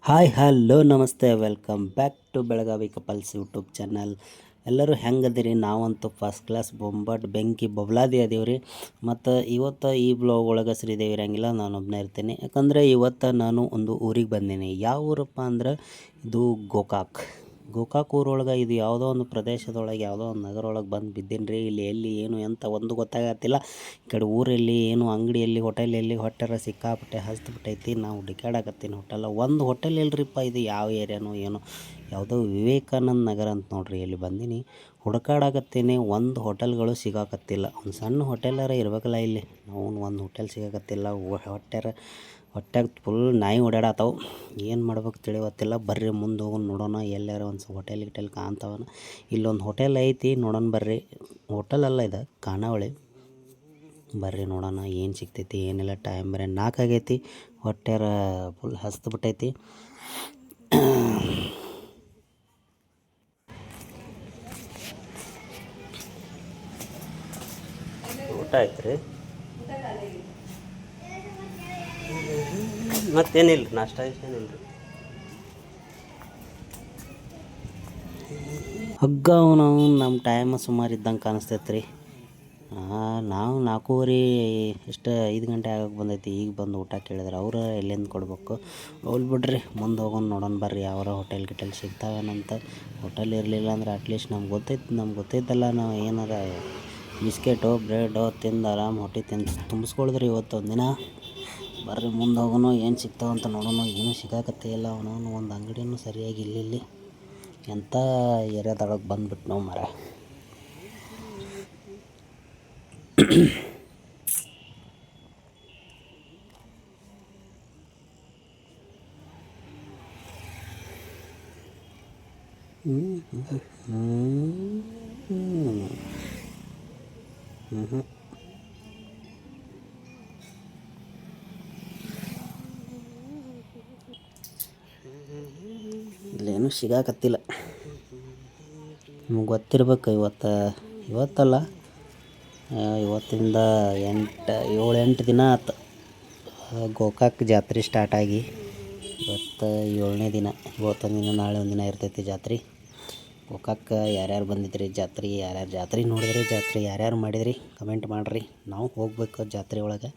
Hi hello ನಮಸ್ತೆ welcome back to Belagavi couples YouTube channel. ಎಲ್ಲರೂ ಹೆಂಗದಿರಿ? ನಾವಂತೂ ಫಸ್ಟ್ ಕ್ಲಾಸ್ ಬೊಂಬಟ್ ಬೆಂಕಿ ಬಬ್ಲಾದಿ ಅದೀವ್ರಿ. ಮತ್ತು ಇವತ್ತು ಈ ಬ್ಲಾಗ್ ಒಳಗೆ ಶ್ರೀದೇವಿ ಇರಂಗಿಲ್ಲ, ನಾನು ಒಬ್ಬನೇ ಇರ್ತೀನಿ. ಯಾಕಂದರೆ ಇವತ್ತು ನಾನು ಒಂದು ಊರಿಗೆ ಬಂದೀನಿ. ಯಾವ ಊರಪ್ಪ ಅಂದ್ರೆ ಇದು ಗೋಕಾಕ್ ಊರೊಳಗೆ, ಇದು ಯಾವುದೋ ಒಂದು ಪ್ರದೇಶದೊಳಗೆ, ಯಾವುದೋ ಒಂದು ನಗರ ಒಳಗೆ ಬಂದು ಬಿದ್ದೀನಿ ರೀ. ಇಲ್ಲಿ ಎಲ್ಲಿ ಏನು ಎಂತ ಒಂದು ಗೊತ್ತಾಗತ್ತಿಲ್ಲ. ಈ ಕಡೆ ಊರಲ್ಲಿ ಏನು ಅಂಗಡಿಯಲ್ಲಿ ಹೋಟೆಲಲ್ಲಿ ಹೊಟ್ಟೆರ ಸಿಕ್ಕಾಪಟ್ಟೆ ಹಸ್ದುಬಿಟ್ಟೈತಿ. ನಾವು ಹುಡುಕಾಡಕತ್ತೀನಿ ಹೋಟೆಲ್. ಒಂದು ಹೋಟೆಲ್ ಇಲ್ರಿಪ್ಪ. ಇದು ಯಾವ ಏರಿಯಾನೋ ಏನೋ, ಯಾವುದೋ ವಿವೇಕಾನಂದ ನಗರ ಅಂತ ನೋಡ್ರಿ. ಇಲ್ಲಿ ಬಂದೀನಿ, ಹುಡುಕಾಡಕತ್ತೀನಿ. ಒಂದು ಹೋಟೆಲ್ಗಳು ಸಿಗಾಕತ್ತಿಲ್ಲ. ಒಂದು ಸಣ್ಣ ಹೋಟೆಲರ ಇರ್ಬೇಕಲ್ಲ ಇಲ್ಲಿ. ನಾವು ಒಂದು ಹೋಟೆಲ್ ಸಿಗಾಕತ್ತಿಲ್ಲ. ಹೊಟ್ಯಾಗ ಫುಲ್ ನಾಯಿ ಓಡಾಡತ್ತಾವು. ಏನು ಮಾಡ್ಬೇಕು ತಿಳಿವತ್ತಿಲ್ಲ. ಬರ್ರಿ ಮುಂದೆ ಹೋಗಿ ನೋಡೋಣ, ಎಲ್ಲಾರ ಒಂದು ಹೋಟೆಲ್ ಕಾಣ್ತಾವನ. ಇಲ್ಲೊಂದು ಹೋಟೆಲ್ ಐತಿ, ನೋಡೋಣ ಬರ್ರಿ. ಹೋಟೆಲ್ ಅಲ್ಲ ಇದು, ಖಾನಾವಳಿ. ಬರ್ರಿ ನೋಡೋಣ ಏನು ಸಿಗ್ತೈತಿ ಏನಿಲ್ಲ. ಟೈಮ್ ಬರೀ 4 ಆಗೈತಿ. ಹೊಟ್ಯಾರ ಫುಲ್ ಹಸ್ತು ಬಿಟ್ಟೈತಿ. ಊಟ ಆಯ್ತು ರೀ, ಮತ್ತೇನಿಲ್ಲ ರೀ, ನಾಷ್ಟ ಏನಿಲ್ಲ ರೀ. ಹಗ್ಗ ನಾವು ನಮ್ಮ ಟೈಮ್ ಸುಮಾರು ಇದ್ದಂಗೆ ಕಾಣಿಸ್ತೈತೆ ರೀ. ನಾವು 4:30 ಎಷ್ಟು 5 ಗಂಟೆ ಆಗಕ್ಕೆ ಬಂದೈತಿ. ಈಗ ಬಂದು ಊಟ ಕೇಳಿದ್ರೆ ಅವ್ರು ಎಲ್ಲಿಂದ ಕೊಡ್ಬೇಕು. ಹೋಗ್ಲಿ ಬಿಡ್ರಿ, ಮುಂದೆ ಹೋಗೋಣ ನೋಡೋಣ ಬರ್ರಿ. ಯಾವಾರ ಹೋಟೆಲ್ ಸಿಗ್ತಾವೇನಂತ. ಹೋಟೆಲ್ ಇರಲಿಲ್ಲ ಅಂದ್ರೆ ಅಟ್ಲೀಸ್ಟ್ ನಮ್ಗೆ ಗೊತ್ತೈತಲ್ಲ. ನಾವು ಏನಾರ ಬಿಸ್ಕೆಟು ಬ್ರೆಡ್ಡು ತಿಂದು ಆರಾಮ್ ಹೊಟ್ಟೆ ತುಂಬಿಸ್ಕೊಳಿದ್ರಿ ಇವತ್ತು ಒಂದು ದಿನ. ಬರ್ರಿ ಮುಂದೆ ಹೋಗೋಣ, ಏನು ಸಿಗ್ತಾವಂತ ನೋಡೋಣ. ಏನೂ ಸಿಗಾಕತ್ತೇ ಇಲ್ಲ. ಅವನವನು ಒಂದು ಅಂಗಡಿನೂ ಸರಿಯಾಗಿ ಇಲ್ಲಿ ಎಂಥ ಏರಿಯಾದೊಳಗೆ ಬಂದ್ಬಿಟ್ಟು ನಾವು ಮರ. ಇಲ್ಲೇನು ಸಿಗಾಕತ್ತಿಲ್ಲ. ನಿಮ್ಗೆ ಗೊತ್ತಿರ್ಬೇಕು, ಇವತ್ತಲ್ಲ, ಇವತ್ತಿಂದ 7-8 ದಿನ ಆಯ್ತು ಗೋಕಾಕ್ ಜಾತ್ರೆ ಸ್ಟಾರ್ಟ್ ಆಗಿ. ಇವತ್ತು 7ನೇ ದಿನ. ಇವತ್ತೊಂದು ದಿನ, ನಾಳೆ ಒಂದಿನ ಇರ್ತೈತಿ ಜಾತ್ರೆ. ಗೋಕಾಕ್ ಯಾರ್ಯಾರು ಬಂದಿದ್ರಿ ಜಾತ್ರೆ, ಯಾರ್ಯಾರು ಜಾತ್ರೆ ನೋಡಿದ್ರಿ, ಜಾತ್ರೆ ಯಾರ್ಯಾರು ಮಾಡಿದ್ರಿ ಕಮೆಂಟ್ ಮಾಡಿರಿ. ನಾವು ಹೋಗ್ಬೇಕು ಜಾತ್ರೆ ಒಳಗೆ,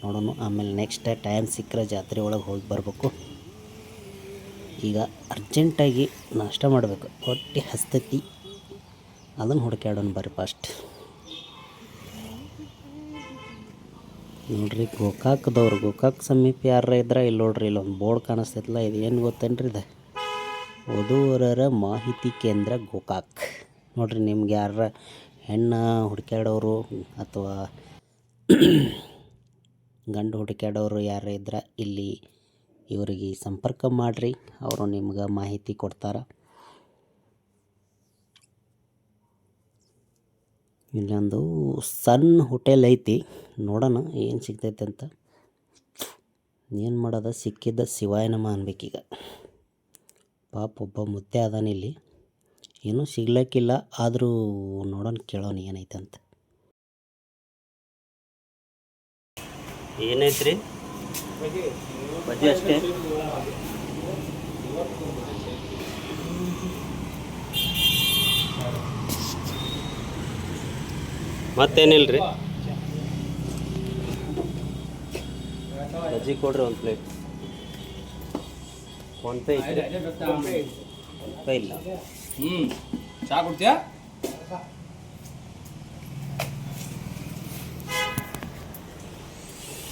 ನೋಡೋಣ. ಆಮೇಲೆ ನೆಕ್ಸ್ಟ್ ಟೈಮ್ ಸಿಕ್ಕರೆ ಜಾತ್ರೆ ಒಳಗೆ ಹೋಗಿ ಬರ್ಬೇಕು. ಈಗ ಅರ್ಜೆಂಟಾಗಿ ನಾಷ್ಟ ಮಾಡಬೇಕು, ಹೊಟ್ಟೆ ಹಸ್ತೈತಿ. ಅದನ್ನು ಹುಡುಕ್ಯಾಡೋಣ ಬರ್ರಿ ಫಸ್ಟ್. ನೋಡ್ರಿ ಗೋಕಾಕ್ ಸಮೀಪ ಯಾರ ಇದ್ರೆ ಇಲ್ಲಿ ನೋಡ್ರಿ, ಇಲ್ಲೊಂದು ಬೋರ್ಡ್ ಕಾಣಿಸ್ತೈತಲ್ಲ. ಇದು ಏನು ಗೊತ್ತೇನ್ರಿ? ಇದು ವಧುವರರ ಮಾಹಿತಿ ಕೇಂದ್ರ ಗೋಕಾಕ್. ನೋಡ್ರಿ, ನಿಮ್ಗೆ ಯಾರ ಹೆಣ್ಣು ಹುಡುಕ್ಯಾಡೋರು ಅಥವಾ ಗಂಡು ಹುಡುಕ್ಯಾಡೋರು ಯಾರು ಇದ್ರೆ ಇಲ್ಲಿ ಇವರಿಗೆ ಸಂಪರ್ಕ ಮಾಡಿರಿ. ಅವರು ನಿಮ್ಗೆ ಮಾಹಿತಿ ಕೊಡ್ತಾರೆ. ಇಲ್ಲೊಂದು ಸಣ್ಣ ಹೋಟೆಲ್ ಐತಿ, ನೋಡೋಣ ಏನು ಸಿಗ್ತೈತೆ ಅಂತ. ಏನು ಮಾಡೋದ, ಸಿಕ್ಕಿದ್ದ ಶಿವಾಯ ನಮ ಅನ್ಬೇಕೀಗ. ಪಾಪ ಒಬ್ಬ ಮುತ್ತೆ ಅದಾನ ಇಲ್ಲಿ, ಏನೂ ಸಿಗ್ಲಕ್ಕಿಲ್ಲ. ಆದರೂ ನೋಡೋಣ, ಕೇಳೋಣ ಏನೈತೆ ಅಂತ. ಏನೈತ್ರಿ? ಬಜ್ಜಿ ಅಷ್ಟೇ. ಮತ್ತೇನಿಲ್ರಿ? ಬಜ್ಜಿ ಕೊಡ್ರಿ ಒಂದು ಪ್ಲೇಟ್. ಫೋನ್ಪೇ ಐತ್ರಿ? ಫೋನ್ಪೇ ಇಲ್ಲ. ಚಾ ಕೊಡ್ತೀಯಾ?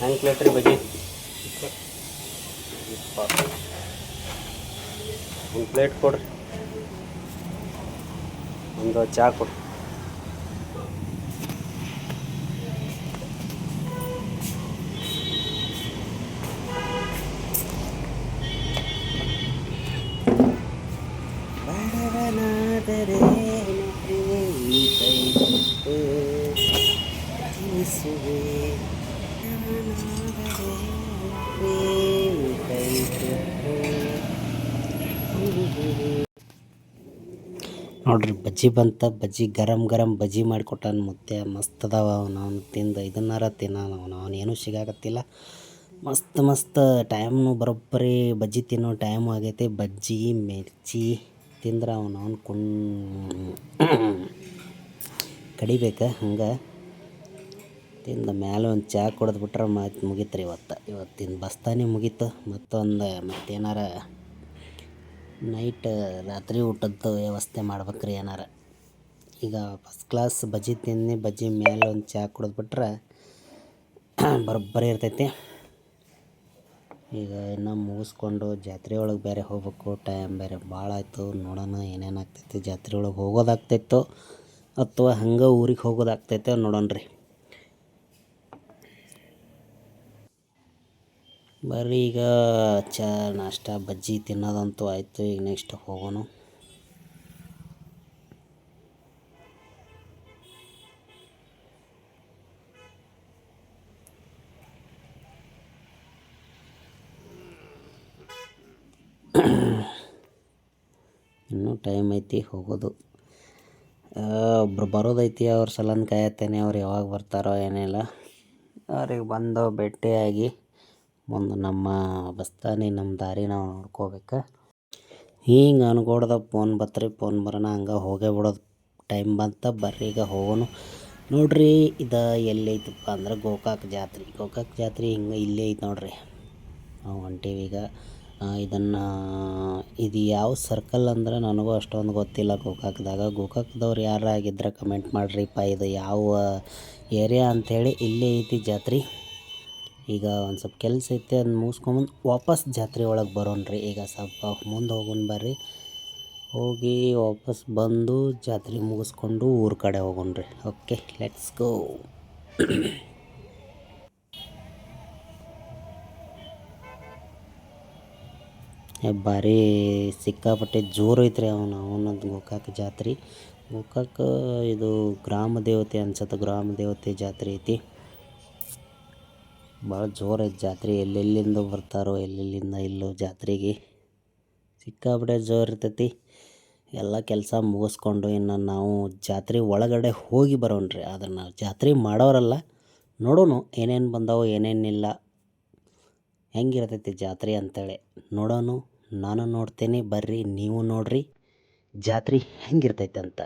ಹೆಂಗೆ ಪ್ಲೇಟ್ ರೀ ಬಜ್ಜಿ? ಒಂದು ಪ್ಲೇಟ್ ಕೊಡ್ರಿ, ಒಂದು ಚಾ ಕೊಡ್ರಿ. ಬಡವನಾದರೆ ನೋಡ್ರಿ, ಬಜ್ಜಿ ಬಂತ. ಬಜ್ಜಿ ಗರಂ ಬಜ್ಜಿ ಮಾಡಿಕೊಟ್ಟಾನ ಮುತ್ತೆ. ಮಸ್ತ್ ಅದಾವ. ಅವನು ತಿಂದು ಇದನ್ನಾರ ತಿನ್ನ. ಅವನು ಏನೂ ಸಿಗಾಕತ್ತಿಲ್ಲ. ಮಸ್ತ್ ಮಸ್ತ್ ಟೈಮ್ನು ಬರೋಬ್ಬರಿ ಬಜ್ಜಿ ತಿನ್ನೋ ಟೈಮ್ ಆಗೈತೆ. ಬಜ್ಜಿ ಮಿರ್ಚಿ ತಿಂದ್ರೆ ಅವನು ಕಡಿಬೇಕು. ಹಂಗೆ ತಿಂದ ಮೇಲೆ ಒಂದು ಚಹಾ ಕುಡಿದ್ಬಿಟ್ರೆ ಮತ್ತು ಮುಗೀತು ರೀ. ಇವತ್ತಿನ ಬಸ್ತಾನಿ ಮುಗೀತು. ಮತ್ತೇನಾರ ನೈಟ್ ರಾತ್ರಿ ಊಟದ್ದು ವ್ಯವಸ್ಥೆ ಮಾಡ್ಬೇಕ್ರಿ ಏನಾರ. ಈಗ ಫಸ್ಟ್ ಕ್ಲಾಸ್ ಬಜ್ಜಿ ತಿಂದು ಬಜ್ಜಿ ಮೇಲೆ ಒಂದು ಚಹಾ ಕುಡಿದ್ಬಿಟ್ರೆ ಬರೋಬ್ಬರಿ ಇರ್ತೈತಿ. ಈಗ ಇನ್ನು ಮುಗಿಸ್ಕೊಂಡು ಜಾತ್ರೆ ಒಳಗೆ ಬೇರೆ ಹೋಗ್ಬೇಕು. ಟೈಮ್ ಬೇರೆ ಭಾಳ ಆಯಿತು. ನೋಡೋಣ ಏನೇನು ಆಗ್ತೈತಿ. ಜಾತ್ರೆ ಒಳಗೆ ಹೋಗೋದಾಗ್ತೈತೋ ಅಥವಾ ಹಂಗೆ ಊರಿಗೆ ಹೋಗೋದಾಗ್ತೈತೋ ನೋಡೋಣ ರೀ. ಬರ್ರಿ ಈಗ ಚಾ ನಾಷ್ಟ ಬಜ್ಜಿ ತಿನ್ನೋದಂತೂ ಆಯಿತು. ಈಗ ನೆಕ್ಸ್ಟ್ ಹೋಗೋಣ. ಇನ್ನೂ ಟೈಮ್ ಐತಿ ಹೋಗೋದು. ಒಬ್ರು ಬರೋದೈತಿ. ಅವ್ರ ಸಲಂದು ಕಾಯತ್ತೇನೆ. ಅವ್ರು ಯಾವಾಗ ಬರ್ತಾರೋ ಏನಿಲ್ಲ. ಅವ್ರಿಗೆ ಬಂದು ಭೇಟಿಯಾಗಿ ಮುಂದೆ ನಮ್ಮ ಬಸ್ತಾನಿ ನಮ್ಮ ದಾರಿ ನಾವು ನೋಡ್ಕೋಬೇಕು. ಹಿಂಗೆ ಅನ್ಕೊಡ್ದಾಗ ಫೋನ್ ಬರೋಣ ಹಂಗೆ ಹೋಗೇ ಬಿಡೋದು. ಟೈಮ್ ಬಂತ ಬರ್ರಿ ಈಗ ಹೋಗೋಣ. ನೋಡ್ರಿ ಇದು ಎಲ್ಲೈತಪ್ಪ ಅಂದ್ರೆ ಗೋಕಾಕ್ ಜಾತ್ರೆ ಹಿಂಗೆ ಇಲ್ಲೇ ಐತೆ ನೋಡ್ರಿ. ನಾವು ಹೊಂಟೀವಿ ಈಗ. ಇದು ಯಾವ ಸರ್ಕಲ್ ಅಂದ್ರೆ ನನಗೂ ಅಷ್ಟೊಂದು ಗೊತ್ತಿಲ್ಲ. ಗೋಕಾಕ್ದವ್ರು ಯಾರು ಆಗಿದ್ರೆ ಕಮೆಂಟ್ ಮಾಡಿರಿಪ್ಪ. ಇದು ಯಾವ ಏರಿಯಾ ಅಂಥೇಳಿ. ಇಲ್ಲೇ ಐತಿ ಜಾತ್ರೆ. ಈಗ ಒಂದು ಸ್ವಲ್ಪ ಕೆಲಸ ಐತೆ, ಅದನ್ನ ಮುಗಿಸ್ಕೊಂಬಂದು ವಾಪಸ್ ಜಾತ್ರೆ ಒಳಗೆ ಬರೋಣ್ರಿ. ಈಗ ಸ್ವಲ್ಪ ಮುಂದೆ ಹೋಗೋಣ ಬರ್ರಿ. ಹೋಗಿ ವಾಪಸ್ ಬಂದು ಜಾತ್ರೆ ಮುಗಿಸ್ಕೊಂಡು ಊರ ಕಡೆ ಹೋಗೋಣ್ರಿ. Okay, let's go. ಭಾರಿ ಸಿಕ್ಕಾಪಟ್ಟೆ ಜೋರು ಐತ್ರಿ. ಅವನದು ಗೋಕಾಕ್ ಜಾತ್ರೆ. ಗೋಕಾಕ್ ಇದು ಗ್ರಾಮ ದೇವತೆ ಅನ್ಸುತ್ತೆ. ಗ್ರಾಮ ದೇವತೆ ಜಾತ್ರೆ ಐತಿ. ಭಾಳ ಜೋರು ಐತಿ ಜಾತ್ರೆ. ಎಲ್ಲೆಲ್ಲಿಂದ ಬರ್ತಾರೋ ಎಲ್ಲೆಲ್ಲಿಂದ ಇಲ್ಲೋ ಜಾತ್ರೆಗೆ. ಸಿಕ್ಕಾಪಟ್ಟೆ ಜೋರು ಇರ್ತೈತಿ. ಎಲ್ಲ ಕೆಲಸ ಮುಗಿಸ್ಕೊಂಡು ಇನ್ನು ನಾವು ಜಾತ್ರೆ ಒಳಗಡೆ ಹೋಗಿ ಬರೋಣ್ರಿ. ಅದನ್ನು ಜಾತ್ರೆ ಮಾಡೋರಲ್ಲ. ನೋಡೋಣ ಏನೇನು ಬಂದಾವು ಏನೇನಿಲ್ಲ, ಹೆಂಗಿರ್ತೈತಿ ಜಾತ್ರೆ ಅಂತೇಳಿ ನೋಡೋಣ. ನಾನು ನೋಡ್ತೇನೆ, ಬರ್ರಿ ನೀವು ನೋಡ್ರಿ ಜಾತ್ರೆ ಹೆಂಗಿರ್ತೈತೆ ಅಂತ.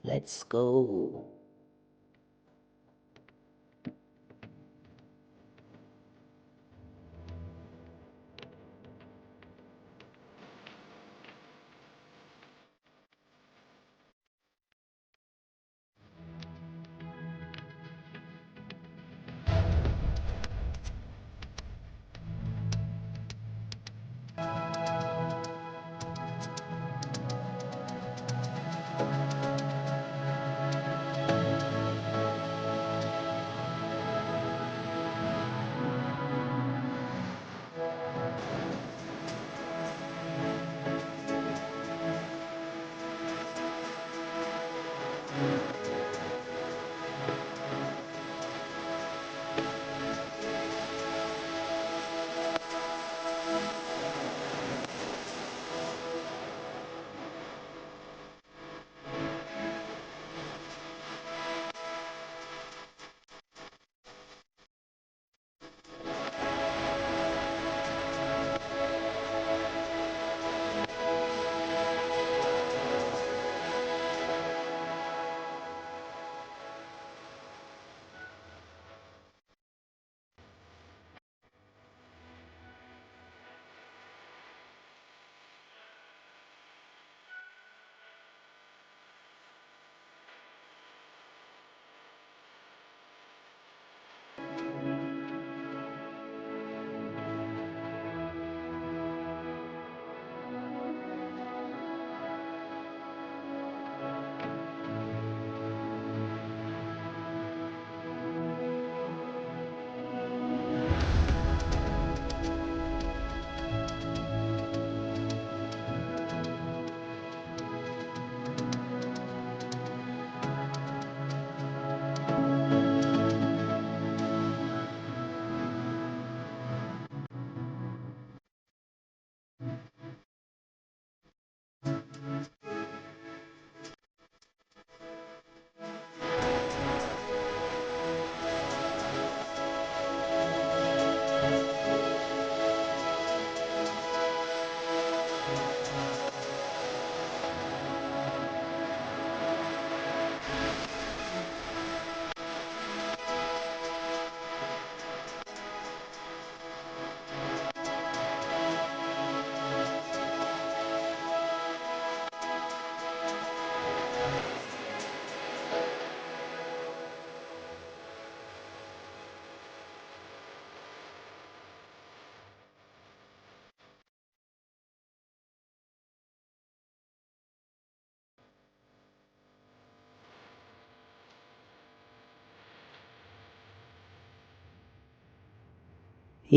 Let's go.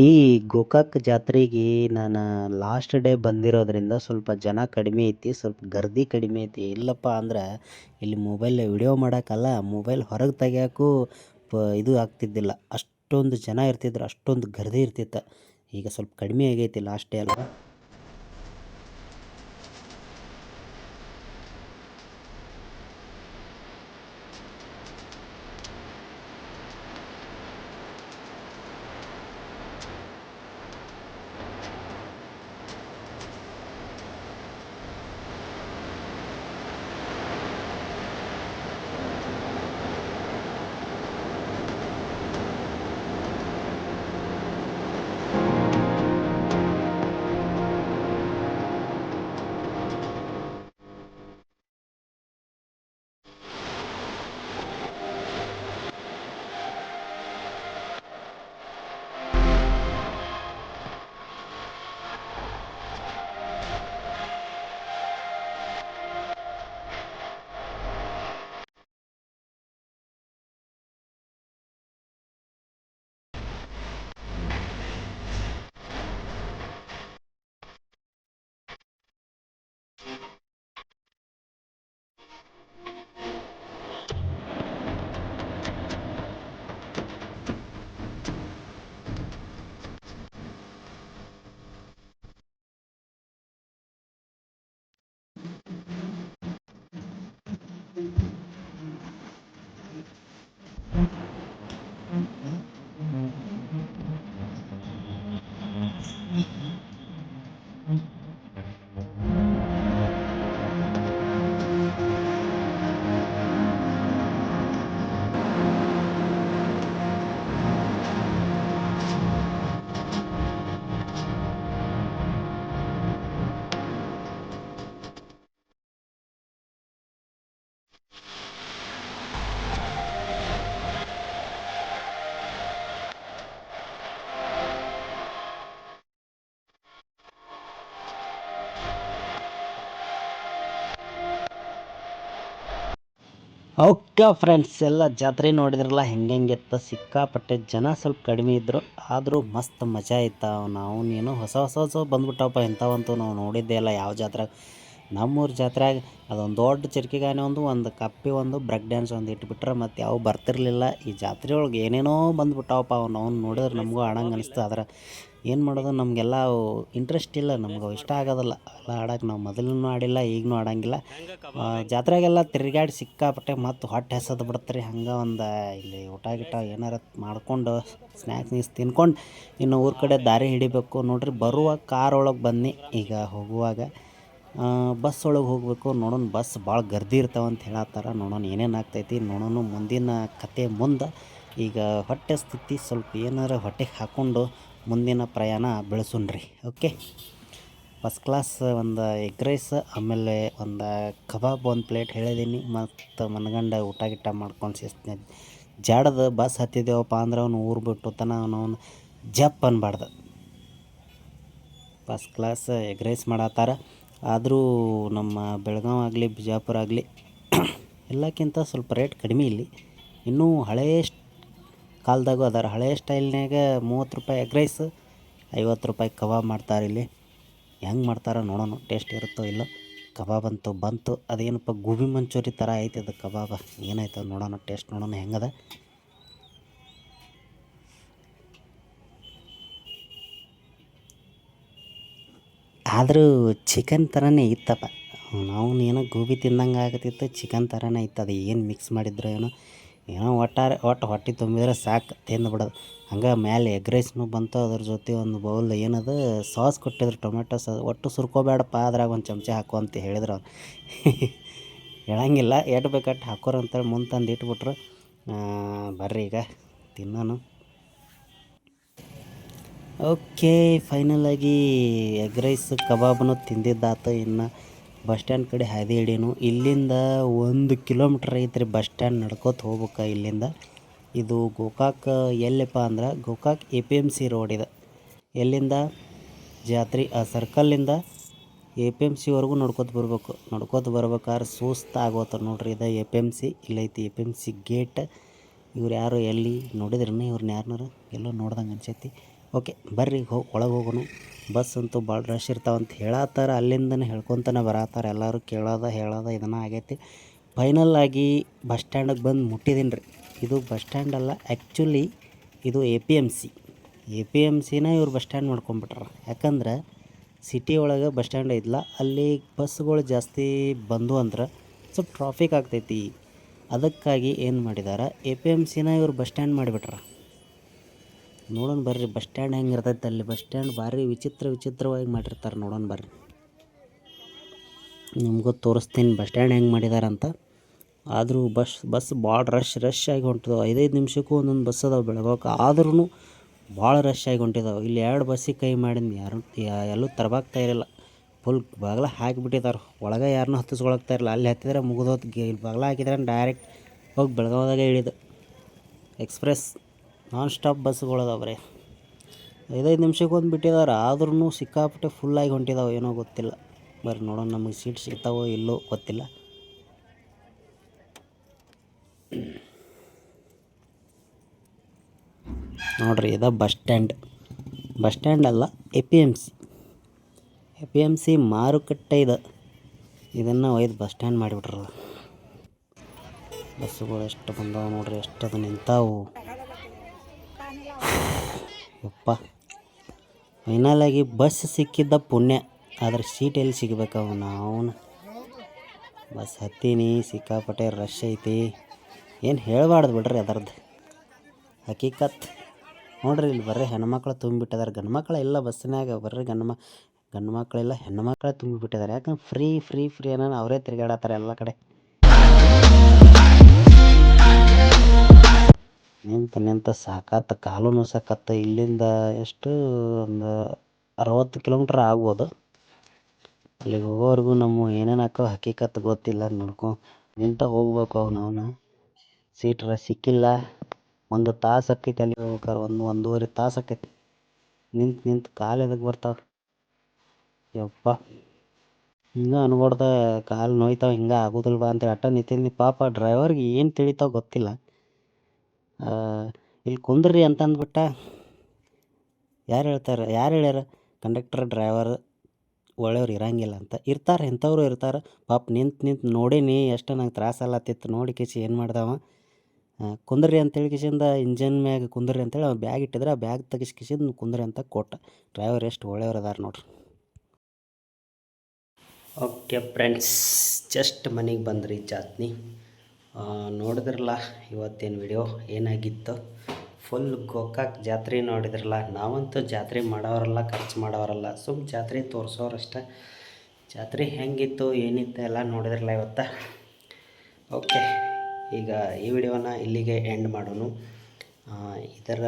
ಈ ಗೋಕಾಕ್ ಜಾತ್ರೆಗೆ ನಾನು ಲಾಸ್ಟ್ ಡೇ ಬಂದಿರೋದ್ರಿಂದ ಸ್ವಲ್ಪ ಜನ ಕಡಿಮೆ ಐತಿ, ಸ್ವಲ್ಪ ಗರ್ದಿ ಕಡಿಮೆ ಐತಿ. ಇಲ್ಲಪ್ಪ ಅಂದ್ರೆ ಇಲ್ಲಿ ಮೊಬೈಲ್ ವಿಡಿಯೋ ಮಾಡೋಕ್ಕಲ್ಲ, ಮೊಬೈಲ್ ಹೊರಗೆ ತೆಗಿಯೋಕ್ಕೂ ಇದು ಆಗ್ತಿದ್ದಿಲ್ಲ. ಅಷ್ಟೊಂದು ಜನ ಇರ್ತಿದ್ರು, ಅಷ್ಟೊಂದು ಗರ್ದಿ ಇರ್ತಿತ್ತು. ಈಗ ಸ್ವಲ್ಪ ಕಡಿಮೆ ಆಗೈತಿ ಲಾಸ್ಟ್ ಡೇ ಅಲ್ಲ. ಓಕೆ ಫ್ರೆಂಡ್ಸ್, ಎಲ್ಲ ಜಾತ್ರೆ ನೋಡಿದ್ರಲ್ಲ ಹೆಂಗಿತ್ತು. ಸಿಕ್ಕಾಪಟ್ಟೆ ಜನ ಸ್ವಲ್ಪ ಕಡಿಮೆ ಇದ್ದರು, ಆದರೂ ಮಸ್ತ್ ಮಜಾ ಇತ್ತು. ನಾವು ಏನೋ ಹೊಸ ಬಂದ್ಬಿಟ್ಟವಪ್ಪ, ಇಂಥವಂತೂ ನಾವು ನೋಡಿದ್ದೇ ಇಲ್ಲ ಯಾವ ಜಾತ್ರೆ. ನಮ್ಮೂರ ಜಾತ್ರೆಯಾಗ ಅದೊಂದು ದೊಡ್ಡ ಚರ್ಕಿಗಾನೆ ಒಂದು ಕಪ್ಪಿ ಒಂದು ಬ್ರೇಕ್ ಡ್ಯಾನ್ಸ್ ಒಂದು ಇಟ್ಬಿಟ್ರೆ ಮತ್ತು ಯಾವ ಬರ್ತಿರ್ಲಿಲ್ಲ. ಈ ಜಾತ್ರೆ ಒಳಗೆ ಏನೇನೋ ಬಂದುಬಿಟ್ಟಾವಪ್ಪ, ಅವ್ನು ನೋಡಿದ್ರೆ ನಮಗೂ ಆಡಂಗೆ ಅನಿಸ್ತು. ಆದ್ರೆ ಏನು ಮಾಡೋದು, ನಮಗೆಲ್ಲ ಇಂಟ್ರೆಸ್ಟ್ ಇಲ್ಲ, ನಮ್ಗೆ ಇಷ್ಟ ಆಗೋದಿಲ್ಲ ಎಲ್ಲ ಆಡೋಕೆ. ನಾವು ಮೊದಲೂ ಆಡಿಲ್ಲ, ಈಗಲೂ ಆಡೋಂಗಿಲ್ಲ. ಜಾತ್ರೆಗೆಲ್ಲ ತಿರುಗಾಡಿ ಸಿಕ್ಕಾಪಟ್ಟೆ ಮತ್ತು ಹೊಟ್ಟೆ ಹಸದು ಬಿಡ್ತಾರೆ. ಹಂಗೆ ಒಂದು ಇಲ್ಲಿ ಊಟ ಗಿಟ ಏನಾರು ಮಾಡ್ಕೊಂಡು ಸ್ನ್ಯಾಕ್ಸ್ ತಿನ್ಕೊಂಡು ಇನ್ನು ಊರ ಕಡೆ ದಾರಿ ಹಿಡಿಬೇಕು. ನೋಡ್ರಿ, ಬರುವಾಗ ಕಾರ್ ಒಳಗೆ ಬನ್ನಿ, ಈಗ ಹೋಗುವಾಗ ಬಸ್ ಒಳಗೆ ಹೋಗಬೇಕು. ನೋಡೋಣ, ಬಸ್ ಭಾಳ ಗರ್ದಿ ಇರ್ತಾವಂತ ಹೇಳತ್ತಾರ. ನೋಡೋಣ ಏನೇನು ಆಗ್ತೈತಿ, ನೋಡೋಣ ಮುಂದಿನ ಕತೆ ಮುಂದೆ. ಈಗ ಹೊಟ್ಟೆ ಸ್ಥಿತಿ ಸ್ವಲ್ಪ ಏನಾರು ಹೊಟ್ಟೆಗೆ ಹಾಕ್ಕೊಂಡು ಮುಂದಿನ ಪ್ರಯಾಣ ಬೆಳೆಸೋಣ್ರಿ. ಓಕೆ, ಫಸ್ಟ್ ಕ್ಲಾಸ್ ಒಂದು ಎಗ್ ರೈಸ್, ಆಮೇಲೆ ಒಂದು ಕಬಾಬ್ ಒಂದು ಪ್ಲೇಟ್ ಹೇಳಿದ್ದೀನಿ. ಮತ್ತು ಮನ್ಗಂಡ ಊಟ ಗಿಟ ಮಾಡ್ಕೊಂಡು ಶಿಸ್ತಿನ ಜಾಡದ ಬಸ್ ಹತ್ತಿದ್ದೇವಪ್ಪ ಅಂದ್ರೆ ಅವನು ಊರು ಬಿಟ್ಟು ಅವನು ಜಪ್ ಅನ್ಬಾರ್ದು. ಫಸ್ಟ್ ಕ್ಲಾಸ್ ಎಗ್ ರೈಸ್ ಮಾಡತ್ತಾರ. ಆದರೂ ನಮ್ಮ ಬೆಳಗಾವಿ ಆಗಲಿ ಬಿಜಾಪುರ ಆಗಲಿ ಎಲ್ಲಕ್ಕಿಂತ ಸ್ವಲ್ಪ ರೇಟ್ ಕಡಿಮೆ ಇಲ್ಲಿ. ಇನ್ನೂ ಹಳೆಯ ಕಾಲದಾಗೂ ಅದಾರ. ಹಳೆಯ ಸ್ಟೈಲ್ನಾಗ 30 ರೂಪಾಯಿ ಎಗ್ ರೈಸ್, 50 ರೂಪಾಯಿ ಕಬಾಬ್ ಮಾಡ್ತಾರೆ ಇಲ್ಲಿ. ಹೆಂಗೆ ಮಾಡ್ತಾರೋ ನೋಡೋಣ, ಟೇಸ್ಟ್ ಇರುತ್ತೋ ಇಲ್ಲ. ಕಬಾಬ್ ಅಂತೂ ಬಂತು. ಅದೇನಪ್ಪ ಗೋಬಿ ಮಂಚೂರಿ ಥರ ಐತೆ ಅದು ಕಬಾಬ. ಏನಾಯ್ತು ನೋಡೋಣ, ಟೇಸ್ಟ್ ನೋಡೋಣ ಹೆಂಗದ. ಆದರೂ ಚಿಕನ್ ಥರನೇ ಇತ್ತಪ್ಪ. ನಾವು ಏನೋ ಗೋಬಿ ತಿಂದಂಗೆ ಆಗತ್ತಿತ್ತು, ಚಿಕನ್ ಥರನೇ ಇತ್ತು. ಅದು ಏನು ಮಿಕ್ಸ್ ಮಾಡಿದ್ರು ಏನೋ ಒಟ್ಟು ಹೊಟ್ಟೆ ತುಂಬಿದ್ರೆ ಸಾಕು, ತಿಂದುಬಿಡೋದು. ಹಂಗೆ ಮೇಲೆ ಎಗ್ ರೈಸ್ನೂ ಬಂತು, ಅದ್ರ ಜೊತೆ ಒಂದು ಬೌಲ್ ಏನದು ಸಾಸ್ ಕೊಟ್ಟಿದ್ರು, ಟೊಮೆಟೊ ಸಾಸ್. ಒಟ್ಟು ಸುರ್ಕೋಬೇಡಪ್ಪ, ಅದ್ರಾಗ ಒಂದು ಚಮಚ ಹಾಕು ಅಂತ ಹೇಳಿದ್ರು ಅವ್ರು. ಹೇಳಂಗಿಲ್ಲ, ಎಟ್ಟು ಬೇಕಟ್ಟು ಹಾಕೋರು ಅಂತೇಳಿ ಮುಂದೆ ತಂದು ಇಟ್ಬಿಟ್ರು. ಬರ್ರಿ ಈಗ ತಿನ್ನೋನು. ಓಕೆ, ಫೈನಲಾಗಿ ಎಗ್ ರೈಸ್ ಕಬಾಬನ್ನು ತಿಂದಿದ್ದಾತು. ಇನ್ನು ಬಸ್ ಸ್ಟ್ಯಾಂಡ್ ಕಡೆ ಹಾದಿ ಹಿಡೀನು. ಇಲ್ಲಿಂದ 1 ಕಿಲೋಮೀಟ್ರ್ ಐತ್ರಿ ಬಸ್ ಸ್ಟ್ಯಾಂಡ್, ನಡ್ಕೋತ ಹೋಗ್ಬೇಕು ಇಲ್ಲಿಂದ. ಇದು ಗೋಕಾಕ್ ಎಲ್ಲಪ್ಪ ಅಂದ್ರೆ ಗೋಕಾಕ್ APMC ರೋಡ್ ಇದೆ. ಎಲ್ಲಿಂದ ಜಾತ್ರೆ ಆ ಸರ್ಕಲ್ಲಿಂದ APMC ವರೆಗೂ ನಡ್ಕೋತ ಬರಬೇಕು. ನಡ್ಕೋತ ಬರ್ಬೇಕಾದ್ರೆ ಸುಸ್ತಾಗೋತ ನೋಡ್ರಿ. ಇದು APMC, ಇಲ್ಲೈತಿ APMC ಗೇಟ್. ಇವ್ರು ಯಾರು ಎಲ್ಲಿ ನೋಡಿದ್ರನ್ನ, ಇವ್ರನ್ನ ಯಾರನ್ನಾರು ಎಲ್ಲೋ ನೋಡ್ದಂಗೆ ಅನ್ಸೈತಿ. ಓಕೆ ಬರ್ರಿ ಒಳಗೆ ಹೋಗೋಣ. ಬಸ್ ಅಂತೂ ಭಾಳ ರಶ್ ಇರ್ತಾವಂತ ಹೇಳತ್ತಾರ, ಅಲ್ಲಿಂದನೇ ಹೇಳ್ಕೊತಾನೆ ಬರತ್ತಾರ ಎಲ್ಲರೂ. ಹೇಳೋದು ಇದನ್ನು ಆಗೈತಿ. ಫೈನಲ್ ಆಗಿ ಬಸ್ ಸ್ಟ್ಯಾಂಡಿಗೆ ಬಂದು ಮುಟ್ಟಿದ್ದೀನಿ ರೀ. ಇದು ಬಸ್ ಸ್ಟ್ಯಾಂಡ್ ಅಲ್ಲ, ಆ್ಯಕ್ಚುಲಿ ಇದು ಎ ಪಿ ಎಮ್ ಸಿನ ಇವ್ರು ಬಸ್ ಸ್ಟ್ಯಾಂಡ್ ಮಾಡ್ಕೊಂಬಿಟ್ರ. ಯಾಕಂದ್ರೆ ಸಿಟಿ ಒಳಗೆ ಬಸ್ ಸ್ಟ್ಯಾಂಡ್ ಇಲ್ಲ, ಅಲ್ಲಿ ಬಸ್ಸುಗಳು ಜಾಸ್ತಿ ಬಂದು ಅಂದ್ರೆ ಸ್ವಲ್ಪ ಟ್ರಾಫಿಕ್ ಆಗ್ತೈತಿ. ಅದಕ್ಕಾಗಿ ಏನು ಮಾಡಿದಾರೆ, ಎ ಪಿ ಎಮ್ ಸಿನ ಇವ್ರು ಬಸ್ ಸ್ಟ್ಯಾಂಡ್ ಮಾಡಿಬಿಟ್ರ. ನೋಡೋಣ ಬರ್ರಿ ಬಸ್ ಸ್ಟ್ಯಾಂಡ್ ಹೆಂಗೆ ಇರ್ತೈತೆ. ಅಲ್ಲಿ ಬಸ್ ಸ್ಟ್ಯಾಂಡ್ ಭಾರಿ ವಿಚಿತ್ರವಾಗಿ ಮಾಡಿರ್ತಾರೆ. ನೋಡೋಣ ಬರ್ರಿ, ನಿಮಗೂ ತೋರಿಸ್ತೀನಿ ಬಸ್ ಸ್ಟ್ಯಾಂಡ್ ಹೆಂಗೆ ಮಾಡಿದಾರಂತ. ಆದರೂ ಬಸ್ ಭಾಳ ರಶ್ ಆಗಿ ಹೊಂಟಿದಾವೆ. 5 ನಿಮಿಷಕ್ಕೂ ಒಂದೊಂದು ಬಸ್ ಅದಾವೆ ಬೆಳಗೋಕೆ. ಆದ್ರೂ ಭಾಳ ರಶ್ ಆಗಿ ಹೊಂಟಿದಾವೆ. ಇಲ್ಲಿ 2 ಬಸ್ಸಿಗೆ ಕೈ ಮಾಡಿದ್ನಿ, ಎಲ್ಲೂ ತರಬಾಗ್ತಾ ಇರಲಿಲ್ಲ. ಫುಲ್ ಬಾಗಿಲ ಹಾಕಿಬಿಟ್ಟಿದ್ದಾರೆ. ಒಳಗೆ ಯಾರನ್ನೂ ಹತ್ತಿಸ್ಕೊಳಕ್ತಾ ಇರಲಿಲ್ಲ. ಅಲ್ಲಿ ಹತ್ತಿದ್ರೆ ಮುಗಿದೋದು. ಇಲ್ಲಿ ಬಾಗಿಲ ಹಾಕಿದ್ರೆ ಡೈರೆಕ್ಟ್ ಹೋಗಿ ಬೆಳಗಾವಿದಾಗೆ ಇಳಿದು. ಎಕ್ಸ್ಪ್ರೆಸ್ ನಾನ್ ಸ್ಟಾಪ್ ಬಸ್ಸುಗಳದಾವೆ ರೀ. 5 ನಿಮಿಷಕ್ಕೆ ಒಂದು ಬಿಟ್ಟಿದ್ದಾರೆ. ಆದ್ರೂ ಸಿಕ್ಕಾಪಟ್ಟೆ ಫುಲ್ಲಾಗಿ ಹೊಂಟಿದಾವೆ. ಏನೋ ಗೊತ್ತಿಲ್ಲ. ಬರ್ರಿ ನೋಡೋಣ, ನಮಗೆ ಸೀಟ್ ಸಿಗ್ತಾವೋ ಇಲ್ಲೋ ಗೊತ್ತಿಲ್ಲ. ನೋಡ್ರಿ, ಇದು ಬಸ್ ಸ್ಟ್ಯಾಂಡ್ ಅಲ್ಲ, ಎ ಪಿ ಎಮ್ ಸಿ ಮಾರುಕಟ್ಟೆ ಇದೆ. ಇದನ್ನು ಒಯ್ದು ಬಸ್ ಸ್ಟ್ಯಾಂಡ್ ಮಾಡಿಬಿಟ್ರ. ಬಸ್ಸುಗಳು ಎಷ್ಟು ಬಂದಾವೆ ನೋಡ್ರಿ, ಎಷ್ಟದು ನಿಂತಾವು. ಯಪ್ಪ, ಫೈನಲಾಗಿ ಬಸ್ ಸಿಕ್ಕಿದ್ದ ಪುಣ್ಯ. ಆದ್ರೆ ಸೀಟ್ ಎಲ್ಲಿ ಸಿಗಬೇಕವು. ನಾವು ಬಸ್ ಹತ್ತೀನಿ, ಸಿಕ್ಕಾಪಟ್ಟೆ ರಶ್ ಐತಿ. ಏನು ಹೇಳಬಾರ್ದು ಬಿಡ್ರಿ ಅದರದ್ದು ಹಕೀಕತ್. ನೋಡ್ರಿ, ಇಲ್ಲಿ ಬರ್ರಿ ಹೆಣ್ಮಕ್ಳು ತುಂಬಿಬಿಟ್ಟಿದ್ದಾರೆ. ಗಂಡು ಮಕ್ಕಳು ಇಲ್ಲ ಬಸ್ಸಿನಾಗ. ಬರ್ರಿ ಗಂಡು ಮಕ್ಕಳಿಲ್ಲ, ಹೆಣ್ಣು ಮಕ್ಕಳೇ ತುಂಬಿಬಿಟ್ಟಿದ್ದಾರೆ. ಯಾಕಂದ್ರೆ ಫ್ರೀ ಅನ್ನೋ ಅವರೇ ತಿರುಗಾಡತ್ತಾರೆ ಎಲ್ಲ ಕಡೆ. ನಿಂತ ಸಾಕಾತ, ಕಾಲು ಸಾಕತ್ತ. ಇಲ್ಲಿಂದ ಎಷ್ಟು ಒಂದು 60 ಕಿಲೋಮೀಟ್ರ್ ಆಗ್ಬೋದು. ಅಲ್ಲಿಗೆ ಹೋಗೋವರೆಗೂ ನಮ್ಮ ಏನೇನು ಹಾಕೋ ಹಕೀಕತ್ ಗೊತ್ತಿಲ್ಲ. ನಿಂತ ಹೋಗ್ಬೇಕು. ನಾವು ಸೀಟ್ರ ಸಿಕ್ಕಿಲ್ಲ. 1 ತಾಸು ಆಕೈತಿ ಅಲ್ಲಿ ಹೋಗ್ಬೇಕಾರೆ. 1.5 ತಾಸು ಆಕೈತಿ. ನಿಂತು ಕಾಲು ಎದಕ್ಕೆ ಬರ್ತಾವೆ. ಯಪ್ಪ, ಹಿಂಗೆ ಅನ್ಕೊಡ್ದ ಕಾಲು ನೋಯ್ತಾವೆ. ಹಿಂಗೆ ಆಗೋದಿಲ್ಲ ಬಾ ಅಂತೇಳಿ ಅಟ್ಟ ನಿಂತೀನಿ. ಪಾಪ ಡ್ರೈವರ್ಗೆ ಏನು ತಿಳಿತಾವೆ ಗೊತ್ತಿಲ್ಲ. ಇಲ್ಲಿ ಕುಂದ್ರಿ ಅಂತ ಅಂದ್ಬಿಟ್ಟ. ಯಾರು ಹೇಳ್ಯಾರ ಕಂಡಕ್ಟರ್ ಡ್ರೈವರ್ ಒಳ್ಳೆಯವ್ರು ಇರಂಗಿಲ್ಲ ಅಂತ? ಇರ್ತಾರೆ, ಇಂಥವ್ರು ಇರ್ತಾರೆ. ಪಾಪ ನಿಂತು ನೋಡೀನಿ, ಎಷ್ಟು ನಂಗೆ ತ್ರಾಸಲ್ಲತ್ತಿತ್ತು. ನೋಡಿ ಕಿಸಿ ಏನು ಮಾಡ್ದವ, ಕುಂದ್ರಿ ಅಂತೇಳಿ ಕಿಸಿಂದ ಇಂಜನ್ ಮ್ಯಾಗ ಕುಂದ್ರಿ ಅಂತೇಳಿ ಅವ್ನು ಬ್ಯಾಗ್ ಇಟ್ಟಿದ್ರೆ ಆ ಬ್ಯಾಗ್ ತೆಗಿಸ್ಕಿಸಿಂದ ಕುಂದ್ರಿ ಅಂತ ಕೊಟ್ಟ. ಡ್ರೈವರ್ ಎಷ್ಟು ಒಳ್ಳೆಯವ್ರು ಅದಾರ ನೋಡ್ರಿ. ಓಕೆ ಫ್ರೆಂಡ್ಸ್, ಜಸ್ಟ್ ಮನೆಗೆ ಬಂದ್ರಿ ಜಾತ್ನಿ. ನೋಡಿದ್ರಲ್ಲ ಇವತ್ತೇನು ವಿಡಿಯೋ ಏನಾಗಿತ್ತು. ಫುಲ್ ಗೋಕಾಕ್ ಜಾತ್ರೆ ನೋಡಿದ್ರಲ್ಲ. ನಾವಂತೂ ಜಾತ್ರೆ ಮಾಡೋರಲ್ಲ, ಖರ್ಚು ಮಾಡೋರಲ್ಲ, ಜಾತ್ರೆ ತೋರಿಸೋರಷ್ಟೆ. ಜಾತ್ರೆ ಹೆಂಗಿತ್ತು ಏನಿತ್ತು ಎಲ್ಲ ನೋಡಿದ್ರಲ್ಲ ಇವತ್ತು. ಓಕೆ, ಈಗ ಈ ವಿಡಿಯೋನ ಇಲ್ಲಿಗೆ ಎಂಡ್ ಮಾಡೋಣ. ಇದರ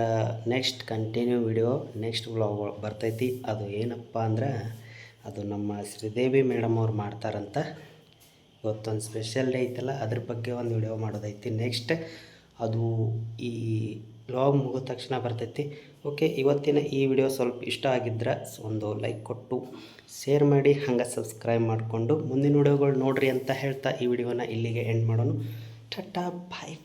next continue video next vlog ಬರ್ತೈತಿ. ಅದು ಏನಪ್ಪ ಅಂದ್ರೆ, ಅದು ನಮ್ಮ ಶ್ರೀದೇವಿ ಮೇಡಮ್ ಅವ್ರು ಮಾಡ್ತಾರಂತ. ಇವತ್ತೊಂದು ಸ್ಪೆಷಲ್ ಡೇ ಐತಲ್ಲ, ಅದ್ರ ಬಗ್ಗೆ ಒಂದು ವಿಡಿಯೋ ಮಾಡೋದೈತಿ ನೆಕ್ಸ್ಟ್. ಅದು ಈ ವ್ಲಾಗ್ ಮುಗಿದ ತಕ್ಷಣ ಬರ್ತೈತಿ. ಓಕೆ, ಇವತ್ತಿನ ಈ ವಿಡಿಯೋ ಸ್ವಲ್ಪ ಇಷ್ಟ ಆಗಿದ್ರೆ ಒಂದು ಲೈಕ್ ಕೊಟ್ಟು ಶೇರ್ ಮಾಡಿ, ಹಂಗೆ ಸಬ್ಸ್ಕ್ರೈಬ್ ಮಾಡಿಕೊಂಡು ಮುಂದಿನ ವಿಡಿಯೋಗಳು ನೋಡ್ರಿ ಅಂತ ಹೇಳ್ತಾ ಈ ವಿಡಿಯೋನ ಇಲ್ಲಿಗೆ ಎಂಡ್ ಮಾಡೋಣ. ಟಾಟಾ, ಬಾಯ್.